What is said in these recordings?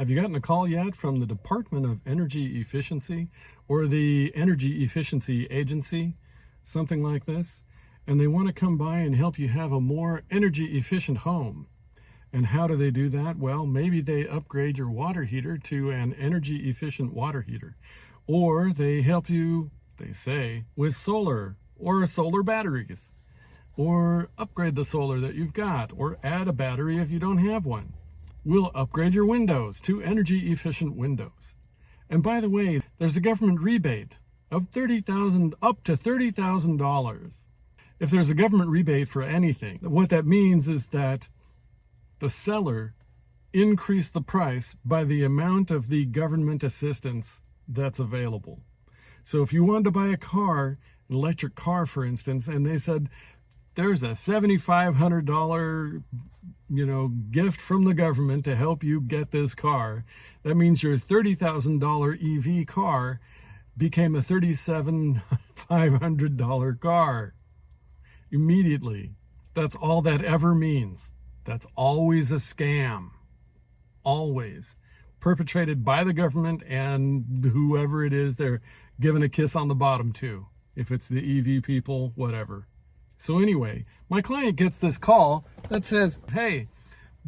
Have you gotten a call yet from the Department of Energy Efficiency or the Energy Efficiency Agency? Something like this. And they want to come by and help you have a more energy efficient home. And how do they do that? Well, maybe they upgrade your water heater to an energy efficient water heater. Or they help you, they say, with solar or solar batteries. Or upgrade the solar that you've got, or add a battery if you don't have one. We'll upgrade your windows to energy efficient windows. And by the way, there's a government rebate of $30,000 up to $30,000. If there's a government rebate for anything, what that means is that the seller increased the price by the amount of the government assistance that's available. So if you wanted to buy a car, an electric car, for instance, and they said, there's a $7,500 gift from the government to help you get this car. That means your $30,000 EV car became a $37,500 car immediately. That's all that ever means. That's always a scam. Always. Perpetrated by the government and whoever it is they're giving a kiss on the bottom to. If it's the EV people, whatever. So anyway, my client gets this call that says, hey,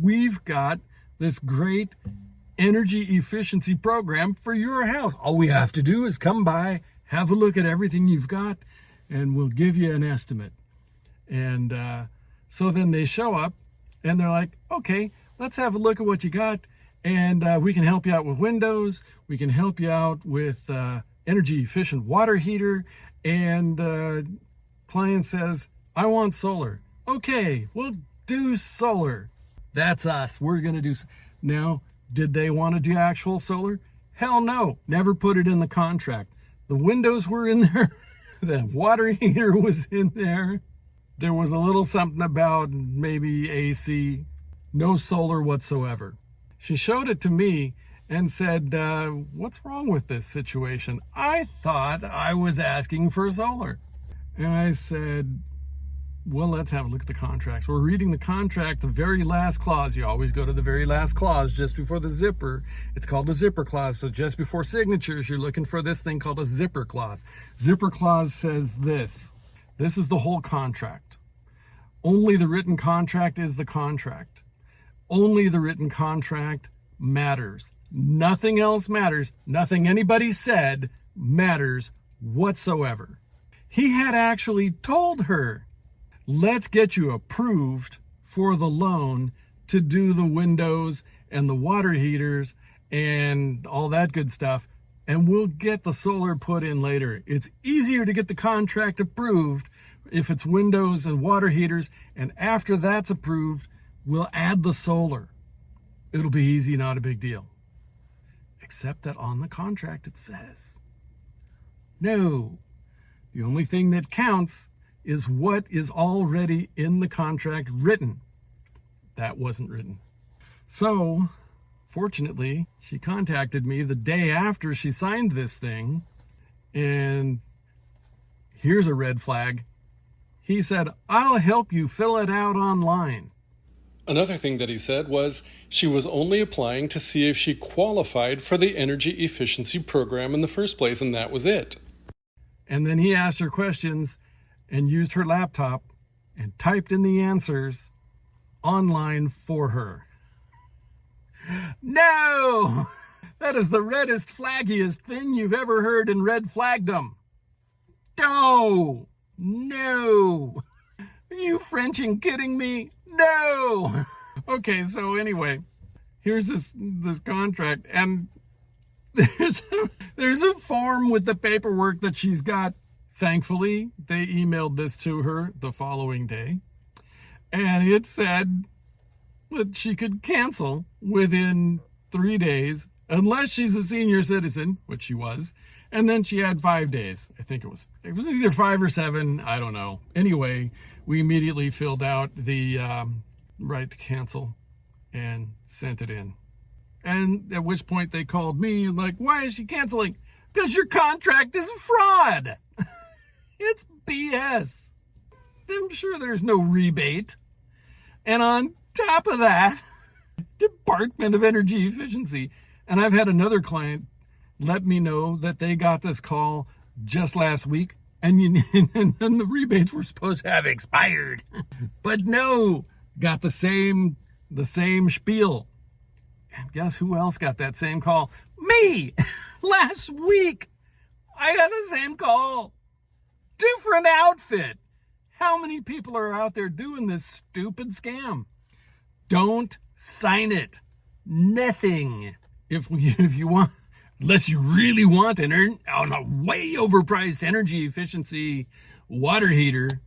we've got this great energy efficiency program for your house. All we have to do is come by, have a look at everything you've got, and we'll give you an estimate. And so then they show up and they're like, okay, let's have a look at what you got. And we can help you out with windows. We can help you out with energy efficient water heater. And client says, I want solar. Okay, we'll do solar. That's us. We're going to do. Now, did they want to do actual solar? Hell no. Never put it in the contract. The windows were in there. The water heater was in there. There was a little something about maybe AC. No solar whatsoever. She showed it to me and said, what's wrong with this situation? I thought I was asking for solar. And I said, well, let's have a look at the contracts. We're reading the contract, the very last clause. You always go to the very last clause just before the zipper. It's called a zipper clause. So just before signatures, you're looking for this thing called a zipper clause. Zipper clause says this. This is the whole contract. Only the written contract is the contract. Only the written contract matters. Nothing else matters. Nothing anybody said matters whatsoever. He had actually told her, let's get you approved for the loan to do the windows and the water heaters and all that good stuff, and we'll get the solar put in later. It's easier to get the contract approved if it's windows and water heaters, and after that's approved, we'll add the solar. It'll be easy, not a big deal. Except that on the contract it says, no, the only thing that counts is what is already in the contract written. That wasn't written. So, fortunately, she contacted me the day after she signed this thing, and here's a red flag. He said, I'll help you fill it out online. Another thing that he said was she was only applying to see if she qualified for the energy efficiency program in the first place, and that was it. And then he asked her questions and used her laptop and typed in the answers online for her. No! That is the reddest, flaggiest thing you've ever heard in red flagdom. No! No! Are you Frenching kidding me? No! Okay, so anyway, here's this contract, and there's a form with the paperwork that she's got. Thankfully, they emailed this to her the following day, and it said that she could cancel within 3 days unless she's a senior citizen, which she was, and then she had 5 days. I think it was either 5 or 7, I don't know. Anyway, we immediately filled out the right to cancel and sent it in. And at which point they called me like, why is she canceling? Because your contract is fraud. It's BS. I'm sure there's no rebate. And on top of that, Department of Energy Efficiency. And I've had another client let me know that they got this call just last week, and the rebates were supposed to have expired. But no, got the same spiel. And guess who else got that same call? Me! Last week, I got the same call. Different outfit. How many people are out there doing this stupid scam? Don't sign it. Nothing. If you want, unless you really want on a way overpriced energy efficiency water heater,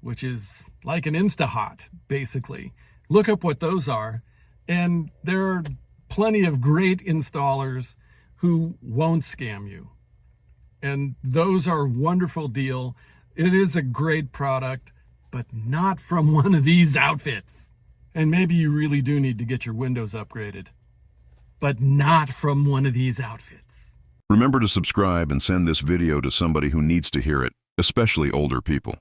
which is like an Instahot, basically. Look up what those are. And there are plenty of great installers who won't scam you. And those are a wonderful deal. It is a great product, but not from one of these outfits. And maybe you really do need to get your windows upgraded, but not from one of these outfits. Remember to subscribe and send this video to somebody who needs to hear it, especially older people.